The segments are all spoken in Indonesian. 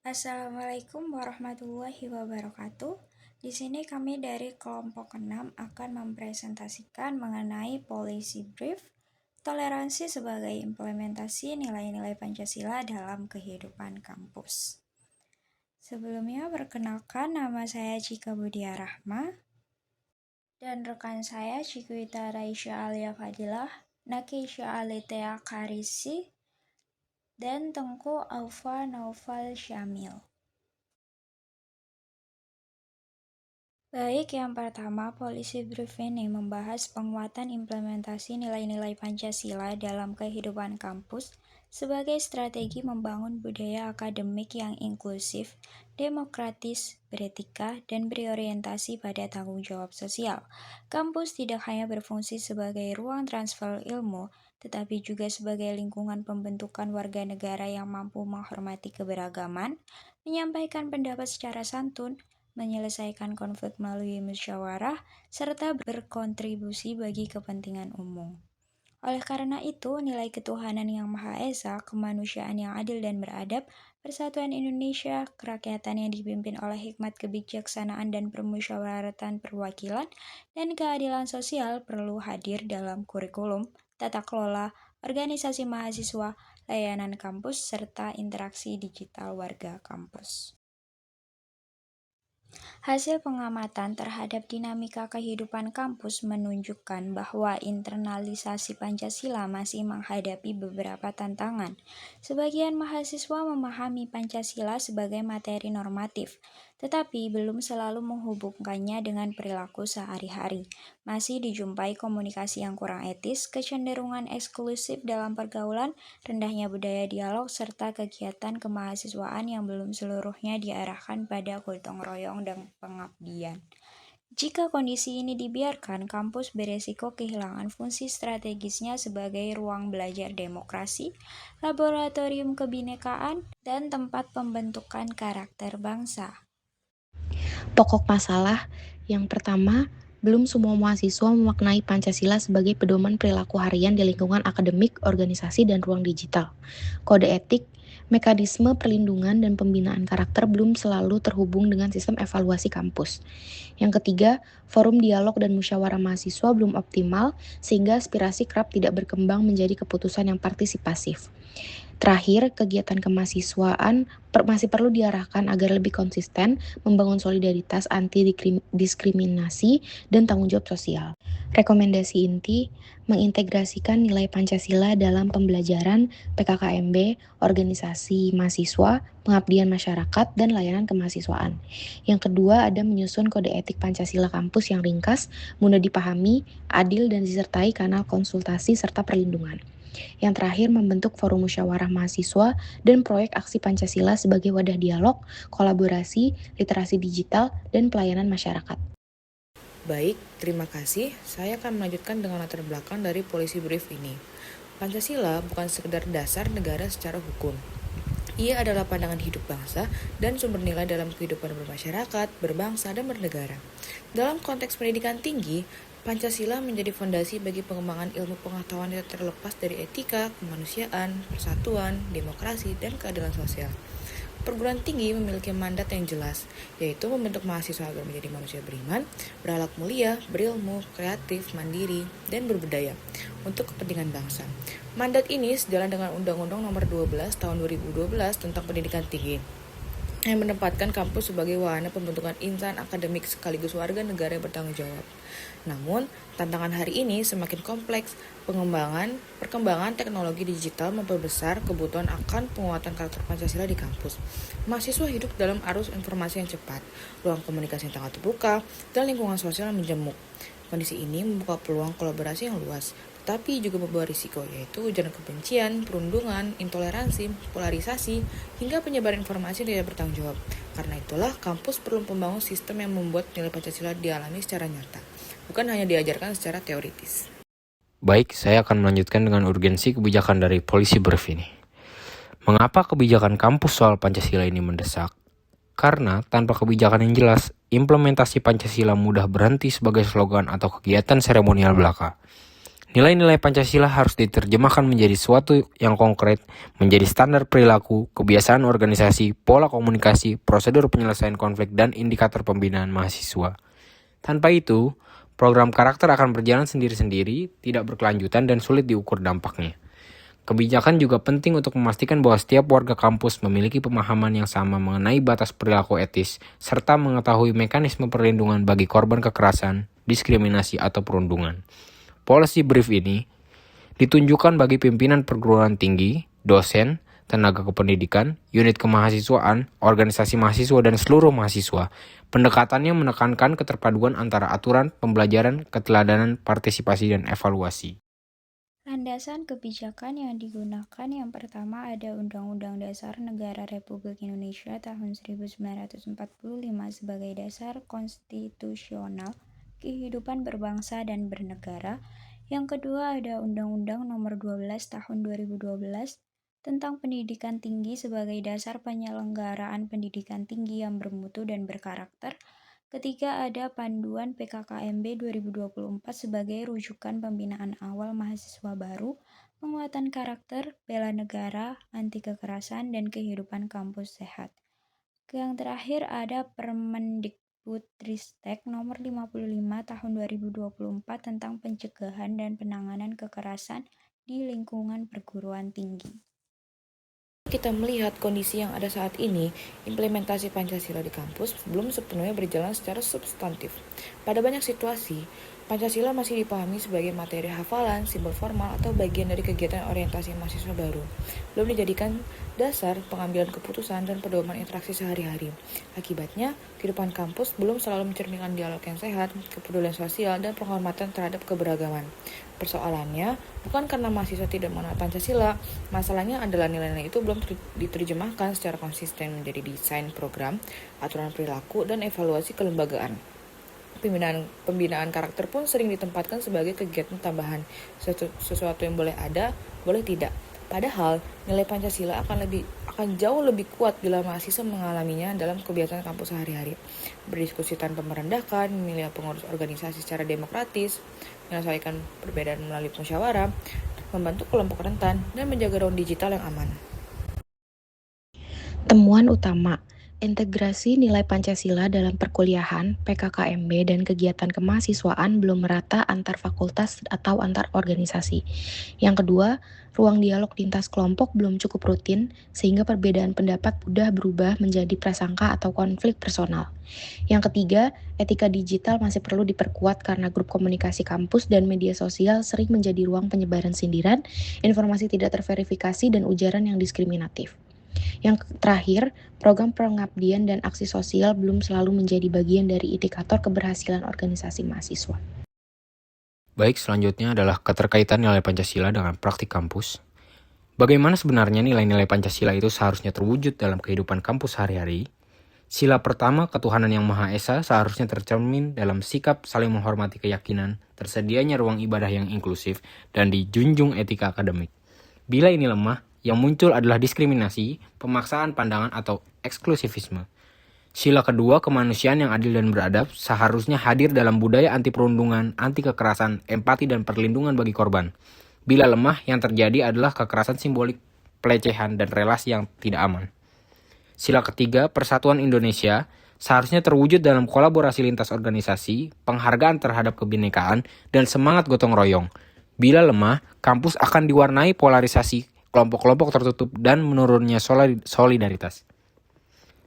Assalamualaikum warahmatullahi wabarakatuh. Di sini kami dari kelompok 6 akan mempresentasikan mengenai policy brief, toleransi sebagai implementasi nilai-nilai Pancasila dalam kehidupan kampus. Sebelumnya perkenalkan, nama saya Cika Budia Rahma dan rekan saya Cikwita Raisya Alia Fadilah, Nakisha Alitea Karisi, dan Tengku Aufa Naufal Syamil. Baik, yang pertama, policy brief ini membahas penguatan implementasi nilai-nilai Pancasila dalam kehidupan kampus sebagai strategi membangun budaya akademik yang inklusif, demokratis, beretika, dan berorientasi pada tanggung jawab sosial. Kampus tidak hanya berfungsi sebagai ruang transfer ilmu, tetapi juga sebagai lingkungan pembentukan warga negara yang mampu menghormati keberagaman, menyampaikan pendapat secara santun, menyelesaikan konflik melalui musyawarah, serta berkontribusi bagi kepentingan umum. Oleh karena itu, nilai ketuhanan yang Maha Esa, kemanusiaan yang adil dan beradab, persatuan Indonesia, kerakyatan yang dipimpin oleh hikmat kebijaksanaan dan permusyawaratan perwakilan, dan keadilan sosial perlu hadir dalam kurikulum, tata kelola, organisasi mahasiswa, layanan kampus, serta interaksi digital warga kampus. Hasil pengamatan terhadap dinamika kehidupan kampus menunjukkan bahwa internalisasi Pancasila masih menghadapi beberapa tantangan. Sebagian mahasiswa memahami Pancasila sebagai materi normatif, tetapi belum selalu menghubungkannya dengan perilaku sehari-hari. Masih dijumpai komunikasi yang kurang etis, kecenderungan eksklusif dalam pergaulan, rendahnya budaya dialog, serta kegiatan kemahasiswaan yang belum seluruhnya diarahkan pada gotong royong dan pengabdian. Jika kondisi ini dibiarkan, kampus beresiko kehilangan fungsi strategisnya sebagai ruang belajar demokrasi, laboratorium kebinekaan, dan tempat pembentukan karakter bangsa. Pokok masalah yang pertama, belum semua mahasiswa memaknai Pancasila sebagai pedoman perilaku harian di lingkungan akademik, organisasi, dan ruang digital. Kode etik, mekanisme perlindungan dan pembinaan karakter belum selalu terhubung dengan sistem evaluasi kampus. Yang ketiga, forum dialog dan musyawarah mahasiswa belum optimal sehingga aspirasi kerap tidak berkembang menjadi keputusan yang partisipasif. Terakhir, kegiatan kemahasiswaan masih perlu diarahkan agar lebih konsisten membangun solidaritas anti-diskriminasi dan tanggung jawab sosial. Rekomendasi inti, mengintegrasikan nilai Pancasila dalam pembelajaran PKKMB, organisasi mahasiswa, pengabdian masyarakat, dan layanan kemahasiswaan. Yang kedua, ada menyusun kode etik Pancasila kampus yang ringkas, mudah dipahami, adil, dan disertai kanal konsultasi serta perlindungan. Yang terakhir, membentuk forum musyawarah mahasiswa dan proyek aksi Pancasila sebagai wadah dialog, kolaborasi, literasi digital, dan pelayanan masyarakat. Baik, terima kasih. Saya akan melanjutkan dengan latar belakang dari policy brief ini. Pancasila bukan sekedar dasar negara secara hukum. Ia adalah pandangan hidup bangsa dan sumber nilai dalam kehidupan bermasyarakat, berbangsa, dan bernegara. Dalam konteks pendidikan tinggi, Pancasila menjadi fondasi bagi pengembangan ilmu pengetahuan yang terlepas dari etika, kemanusiaan, persatuan, demokrasi, dan keadilan sosial. Perguruan tinggi memiliki mandat yang jelas, yaitu membentuk mahasiswa agar menjadi manusia beriman, berakhlak mulia, berilmu, kreatif, mandiri, dan berbudaya untuk kepentingan bangsa. Mandat ini sejalan dengan Undang-Undang Nomor 12 Tahun 2012 tentang Pendidikan Tinggi yang menempatkan kampus sebagai wahana pembentukan insan akademik sekaligus warga negara yang bertanggung jawab. Namun, tantangan hari ini semakin kompleks. Perkembangan teknologi digital memperbesar kebutuhan akan penguatan karakter Pancasila di kampus. Mahasiswa hidup dalam arus informasi yang cepat, ruang komunikasi yang sangat terbuka, dan lingkungan sosial yang menjemuk. Kondisi ini membuka peluang kolaborasi yang luas, tetapi juga membawa risiko, yaitu ujaran kebencian, perundungan, intoleransi, polarisasi, hingga penyebaran informasi yang tidak bertanggung jawab. Karena itulah, kampus perlu membangun sistem yang membuat nilai Pancasila dialami secara nyata, bukan hanya diajarkan secara teoritis. Baik, saya akan melanjutkan dengan urgensi kebijakan dari policy brief ini. Mengapa kebijakan kampus soal Pancasila ini mendesak? Karena tanpa kebijakan yang jelas, implementasi Pancasila mudah berhenti sebagai slogan atau kegiatan seremonial belaka. Nilai-nilai Pancasila harus diterjemahkan menjadi suatu yang konkret, menjadi standar perilaku, kebiasaan organisasi, pola komunikasi, prosedur penyelesaian konflik, dan indikator pembinaan mahasiswa. Tanpa itu, program karakter akan berjalan sendiri-sendiri, tidak berkelanjutan, dan sulit diukur dampaknya. Kebijakan juga penting untuk memastikan bahwa setiap warga kampus memiliki pemahaman yang sama mengenai batas perilaku etis, serta mengetahui mekanisme perlindungan bagi korban kekerasan, diskriminasi, atau perundungan. Policy brief ini ditunjukkan bagi pimpinan perguruan tinggi, dosen, tenaga kependidikan, unit kemahasiswaan, organisasi mahasiswa, dan seluruh mahasiswa. Pendekatannya menekankan keterpaduan antara aturan, pembelajaran, keteladanan, partisipasi, dan evaluasi. Landasan kebijakan yang digunakan yang pertama ada Undang-Undang Dasar Negara Republik Indonesia tahun 1945 sebagai dasar konstitusional kehidupan berbangsa dan bernegara. Yang kedua ada Undang-Undang Nomor 12 Tahun 2012 tentang pendidikan tinggi sebagai dasar penyelenggaraan pendidikan tinggi yang bermutu dan berkarakter. Ketiga ada Panduan PKKMB 2024 sebagai rujukan pembinaan awal mahasiswa baru, penguatan karakter, bela negara, anti kekerasan, dan kehidupan kampus sehat. Yang terakhir ada Permendikbudristek nomor 55 tahun 2024 tentang pencegahan dan penanganan kekerasan di lingkungan perguruan tinggi. Kita melihat kondisi yang ada saat ini, implementasi Pancasila di kampus belum sepenuhnya berjalan secara substantif. Pada banyak situasi, Pancasila masih dipahami sebagai materi hafalan, simbol formal, atau bagian dari kegiatan orientasi mahasiswa baru. Belum dijadikan dasar pengambilan keputusan dan pedoman interaksi sehari-hari. Akibatnya, kehidupan kampus belum selalu mencerminkan dialog yang sehat, kepedulian sosial, dan penghormatan terhadap keberagaman. Persoalannya bukan karena mahasiswa tidak mengenal Pancasila, masalahnya adalah nilai-nilai itu belum diterjemahkan secara konsisten menjadi desain program, aturan perilaku, dan evaluasi kelembagaan. Pembinaan karakter pun sering ditempatkan sebagai kegiatan tambahan, sesuatu yang boleh ada, boleh tidak. Padahal nilai Pancasila akan jauh lebih kuat bila mahasiswa mengalaminya dalam kebiasaan kampus sehari-hari. Berdiskusi tanpa merendahkan, memilih pengurus organisasi secara demokratis, menyelesaikan perbedaan melalui musyawarah, membantu kelompok rentan, dan menjaga ruang digital yang aman. Temuan utama, integrasi nilai Pancasila dalam perkuliahan, PKKMB, dan kegiatan kemahasiswaan belum merata antar fakultas atau antar organisasi. Yang kedua, ruang dialog lintas kelompok belum cukup rutin, sehingga perbedaan pendapat mudah berubah menjadi prasangka atau konflik personal. Yang ketiga, etika digital masih perlu diperkuat karena grup komunikasi kampus dan media sosial sering menjadi ruang penyebaran sindiran, informasi tidak terverifikasi, dan ujaran yang diskriminatif. Yang terakhir, program pengabdian dan aksi sosial belum selalu menjadi bagian dari indikator keberhasilan organisasi mahasiswa. Baik, selanjutnya adalah keterkaitan nilai Pancasila dengan praktik kampus. Bagaimana sebenarnya nilai-nilai Pancasila itu seharusnya terwujud dalam kehidupan kampus sehari-hari? Sila pertama, ketuhanan yang Maha Esa seharusnya tercermin dalam sikap saling menghormati keyakinan, tersedianya ruang ibadah yang inklusif, dan dijunjung etika akademik. Bila ini lemah, yang muncul adalah diskriminasi, pemaksaan pandangan, atau eksklusivisme. Sila kedua, kemanusiaan yang adil dan beradab, seharusnya hadir dalam budaya anti perundungan, anti kekerasan, empati, dan perlindungan bagi korban. Bila lemah, yang terjadi adalah kekerasan simbolik, pelecehan, dan relasi yang tidak aman. Sila ketiga, persatuan Indonesia seharusnya terwujud dalam kolaborasi lintas organisasi, penghargaan terhadap kebinekaan, dan semangat gotong royong. Bila lemah, kampus akan diwarnai polarisasi, kelompok-kelompok tertutup, dan menurunnya solidaritas.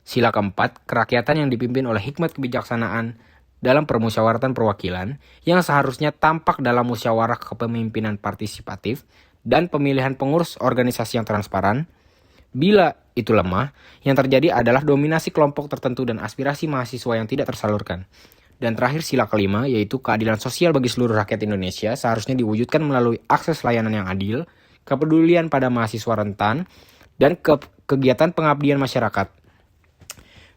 Sila keempat, kerakyatan yang dipimpin oleh hikmat kebijaksanaan dalam permusyawaratan perwakilan yang seharusnya tampak dalam musyawarah kepemimpinan partisipatif dan pemilihan pengurus organisasi yang transparan. Bila itu lemah, yang terjadi adalah dominasi kelompok tertentu dan aspirasi mahasiswa yang tidak tersalurkan. Dan terakhir, sila kelima, yaitu keadilan sosial bagi seluruh rakyat Indonesia seharusnya diwujudkan melalui akses layanan yang adil, kepedulian pada mahasiswa rentan, dan kegiatan pengabdian masyarakat.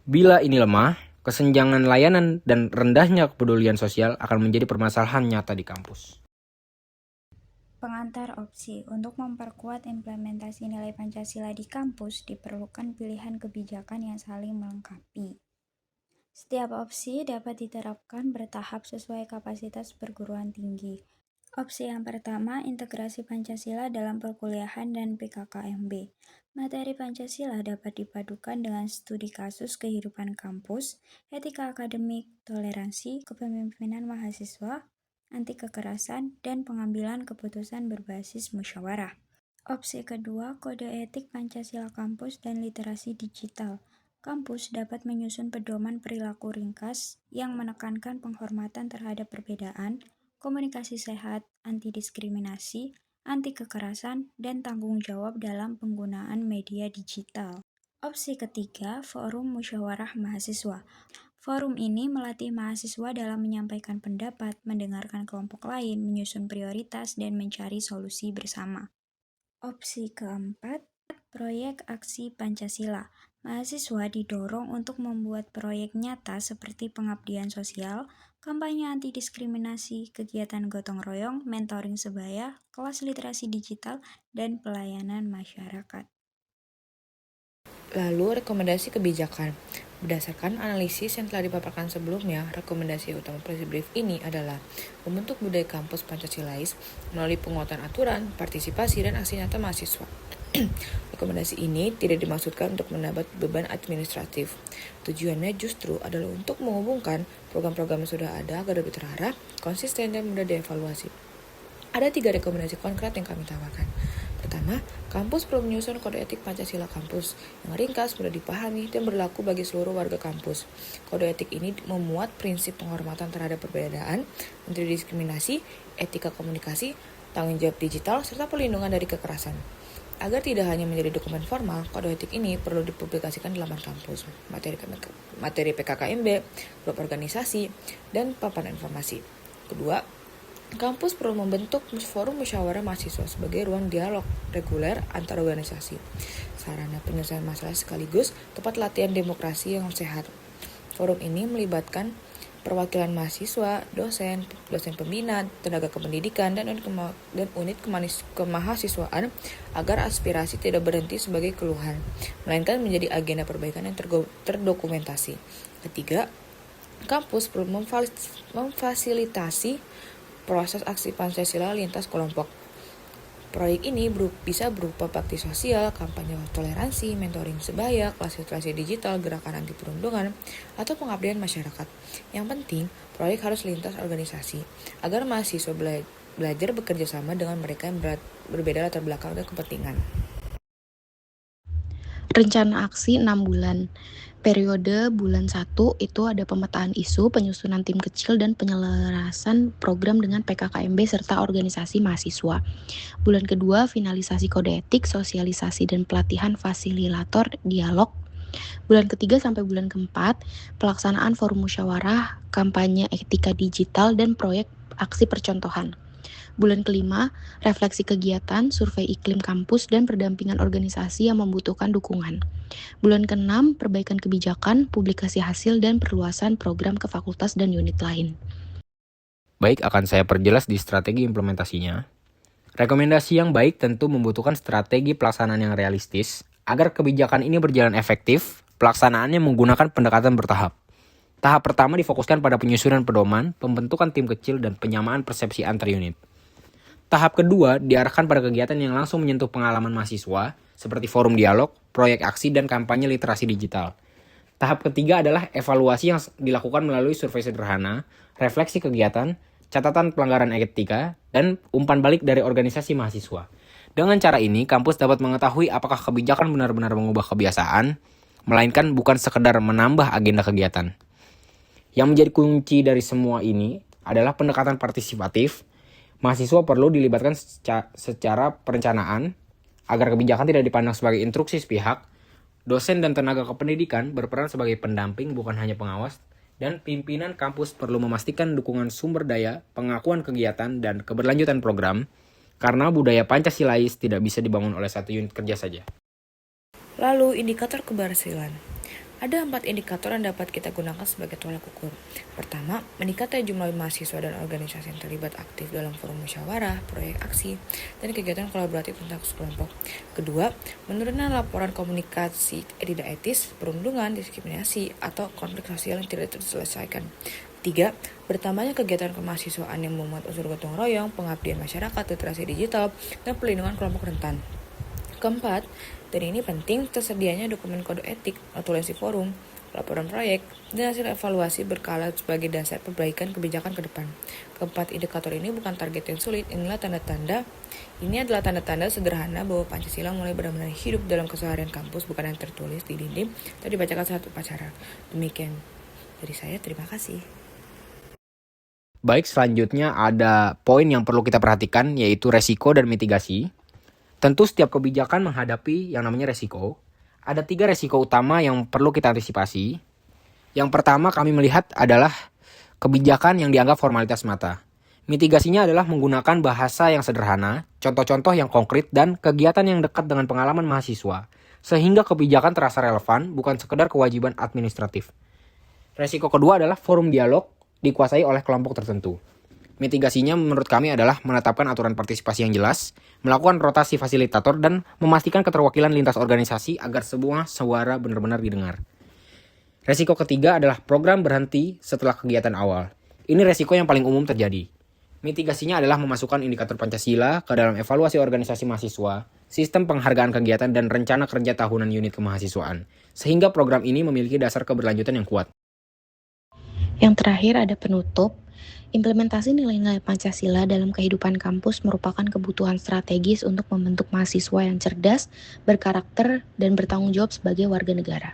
Bila ini lemah, kesenjangan layanan dan rendahnya kepedulian sosial akan menjadi permasalahan nyata di kampus. Pengantar opsi. Untuk memperkuat implementasi nilai Pancasila di kampus, diperlukan pilihan kebijakan yang saling melengkapi. Setiap opsi dapat diterapkan bertahap sesuai kapasitas perguruan tinggi. Opsi yang pertama, integrasi Pancasila dalam perkuliahan dan PKKMB. Materi Pancasila dapat dipadukan dengan studi kasus kehidupan kampus, etika akademik, toleransi, kepemimpinan mahasiswa, anti kekerasan, dan pengambilan keputusan berbasis musyawarah. Opsi kedua, kode etik Pancasila kampus dan literasi digital. Kampus dapat menyusun pedoman perilaku ringkas yang menekankan penghormatan terhadap perbedaan, komunikasi sehat, anti-diskriminasi, anti kekerasan, dan tanggung jawab dalam penggunaan media digital. Opsi ketiga, forum musyawarah mahasiswa. Forum ini melatih mahasiswa dalam menyampaikan pendapat, mendengarkan kelompok lain, menyusun prioritas, dan mencari solusi bersama. Opsi keempat, proyek aksi Pancasila. Mahasiswa didorong untuk membuat proyek nyata seperti pengabdian sosial, kampanye anti-diskriminasi, kegiatan gotong royong, mentoring sebaya, kelas literasi digital, dan pelayanan masyarakat. Lalu rekomendasi kebijakan. Berdasarkan analisis yang telah dipaparkan sebelumnya, rekomendasi utama Policy Brief ini adalah membentuk budaya kampus Pancasilais melalui penguatan aturan, partisipasi, dan aksi nyata mahasiswa. Rekomendasi ini tidak dimaksudkan untuk menambah beban administratif. Tujuannya justru adalah untuk menghubungkan program-program yang sudah ada agar lebih terarah, konsisten, dan mudah dievaluasi. Ada 3 rekomendasi konkret yang kami tawarkan. Pertama, kampus perlu menyusun kode etik Pancasila kampus yang ringkas, mudah dipahami, dan berlaku bagi seluruh warga kampus. Kode etik ini memuat prinsip penghormatan terhadap perbedaan, anti diskriminasi, etika komunikasi, tanggung jawab digital, serta perlindungan dari kekerasan. Agar tidak hanya menjadi dokumen formal, kode etik ini perlu dipublikasikan di laman kampus, materi PKKMB, grup organisasi, dan papan informasi. Kedua, kampus perlu membentuk forum musyawarah mahasiswa sebagai ruang dialog reguler antar organisasi, sarana penyelesaian masalah sekaligus tempat latihan demokrasi yang sehat. Forum ini melibatkan perwakilan mahasiswa, dosen pembina, tenaga kependidikan, dan unit kemahasiswaan agar aspirasi tidak berhenti sebagai keluhan, melainkan menjadi agenda perbaikan yang terdokumentasi. Ketiga, kampus perlu memfasilitasi proses aksi Pancasila lintas kelompok. Proyek ini bisa berupa bakti sosial, kampanye toleransi, mentoring sebaya, kelas literasi digital, gerakan anti perundungan, atau pengabdian masyarakat. Yang penting, proyek harus lintas organisasi, agar mahasiswa belajar bekerja sama dengan mereka yang berbeda latar belakang dan kepentingan. Rencana aksi 6 bulan. Periode bulan 1 itu ada pemetaan isu, penyusunan tim kecil, dan penyelarasan program dengan PKKMB serta organisasi mahasiswa. Bulan kedua, finalisasi kode etik, sosialisasi, dan pelatihan fasilitator dialog. Bulan ketiga sampai bulan keempat, pelaksanaan forum musyawarah, kampanye etika digital, dan proyek aksi percontohan. Bulan kelima, refleksi kegiatan, survei iklim kampus, dan pendampingan organisasi yang membutuhkan dukungan. Bulan ke-6, perbaikan kebijakan, publikasi hasil, dan perluasan program ke fakultas dan unit lain. Baik, akan saya perjelas di strategi implementasinya. Rekomendasi yang baik tentu membutuhkan strategi pelaksanaan yang realistis. Agar kebijakan ini berjalan efektif, pelaksanaannya menggunakan pendekatan bertahap. Tahap pertama difokuskan pada penyusunan pedoman, pembentukan tim kecil, dan penyamaan persepsi antar unit. Tahap kedua diarahkan pada kegiatan yang langsung menyentuh pengalaman mahasiswa, seperti forum dialog, proyek aksi, dan kampanye literasi digital. Tahap ketiga adalah evaluasi yang dilakukan melalui survei sederhana, refleksi kegiatan, catatan pelanggaran etika, dan umpan balik dari organisasi mahasiswa. Dengan cara ini, kampus dapat mengetahui apakah kebijakan benar-benar mengubah kebiasaan, melainkan bukan sekedar menambah agenda kegiatan. Yang menjadi kunci dari semua ini adalah pendekatan partisipatif. Mahasiswa perlu dilibatkan secara perencanaan agar kebijakan tidak dipandang sebagai instruksi sepihak. Dosen dan tenaga kependidikan berperan sebagai pendamping bukan hanya pengawas, dan pimpinan kampus perlu memastikan dukungan sumber daya, pengakuan kegiatan, dan keberlanjutan program, karena budaya Pancasilais tidak bisa dibangun oleh satu unit kerja saja. Lalu, indikator keberhasilan. Ada 4 indikator yang dapat kita gunakan sebagai tolak ukur. Pertama, meningkatnya jumlah mahasiswa dan organisasi yang terlibat aktif dalam forum musyawarah, proyek aksi, dan kegiatan kolaboratif tentang kelompok. Kedua, menurunnya laporan komunikasi tidak etis, perundungan, diskriminasi, atau konflik sosial yang tidak terselesaikan. 3. Bertambahnya kegiatan kemahasiswaan yang memuat unsur gotong royong, pengabdian masyarakat, literasi digital, dan perlindungan kelompok rentan. Keempat, dan ini penting, tersedianya dokumen kode etik, notulensi forum, laporan proyek, dan hasil evaluasi berkala sebagai dasar perbaikan kebijakan ke depan. Keempat indikator ini bukan target yang sulit, ini adalah tanda-tanda sederhana bahwa Pancasila mulai benar-benar hidup dalam keseharian kampus, bukan yang tertulis di dinding, atau dibacakan saat upacara. Demikian dari saya, terima kasih. Baik, selanjutnya ada poin yang perlu kita perhatikan, yaitu resiko dan mitigasi. Tentu setiap kebijakan menghadapi yang namanya resiko. Ada 3 resiko utama yang perlu kita antisipasi. Yang pertama kami melihat adalah kebijakan yang dianggap formalitas semata. Mitigasinya adalah menggunakan bahasa yang sederhana, contoh-contoh yang konkret, dan kegiatan yang dekat dengan pengalaman mahasiswa, sehingga kebijakan terasa relevan, bukan sekedar kewajiban administratif. Resiko kedua adalah forum dialog dikuasai oleh kelompok tertentu. Mitigasinya menurut kami adalah menetapkan aturan partisipasi yang jelas, melakukan rotasi fasilitator, dan memastikan keterwakilan lintas organisasi agar semua suara benar-benar didengar. Resiko ketiga adalah program berhenti setelah kegiatan awal. Ini resiko yang paling umum terjadi. Mitigasinya adalah memasukkan indikator Pancasila ke dalam evaluasi organisasi mahasiswa, sistem penghargaan kegiatan, dan rencana kerja tahunan unit kemahasiswaan, sehingga program ini memiliki dasar keberlanjutan yang kuat. Yang terakhir ada penutup. Implementasi nilai-nilai Pancasila dalam kehidupan kampus merupakan kebutuhan strategis untuk membentuk mahasiswa yang cerdas, berkarakter, dan bertanggung jawab sebagai warga negara.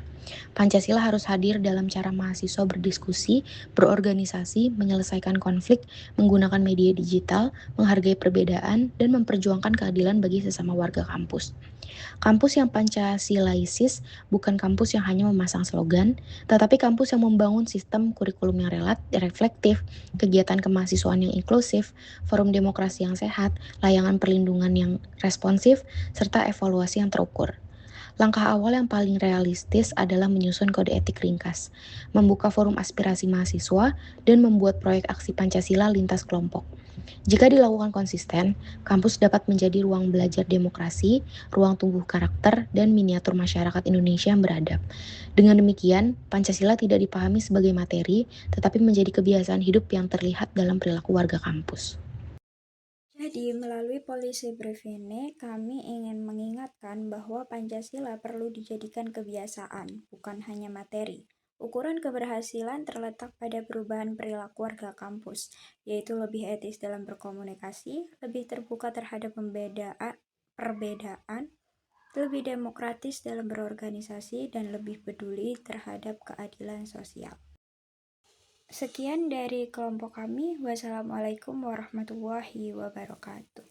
Pancasila harus hadir dalam cara mahasiswa berdiskusi, berorganisasi, menyelesaikan konflik, menggunakan media digital, menghargai perbedaan, dan memperjuangkan keadilan bagi sesama warga kampus. Kampus yang Pancasilaisis bukan kampus yang hanya memasang slogan, tetapi kampus yang membangun sistem kurikulum yang reflektif, kegiatan kemahasiswaan yang inklusif, forum demokrasi yang sehat, layanan perlindungan yang responsif, serta evaluasi yang terukur. Langkah awal yang paling realistis adalah menyusun kode etik ringkas, membuka forum aspirasi mahasiswa, dan membuat proyek aksi Pancasila lintas kelompok. Jika dilakukan konsisten, kampus dapat menjadi ruang belajar demokrasi, ruang tumbuh karakter, dan miniatur masyarakat Indonesia yang beradab. Dengan demikian, Pancasila tidak dipahami sebagai materi, tetapi menjadi kebiasaan hidup yang terlihat dalam perilaku warga kampus. Jadi, melalui Polisi Brief ini, kami ingin mengingatkan bahwa Pancasila perlu dijadikan kebiasaan, bukan hanya materi. Ukuran keberhasilan terletak pada perubahan perilaku warga kampus, yaitu lebih etis dalam berkomunikasi, lebih terbuka terhadap perbedaan, lebih demokratis dalam berorganisasi, dan lebih peduli terhadap keadilan sosial. Sekian dari kelompok kami. Wassalamualaikum warahmatullahi wabarakatuh.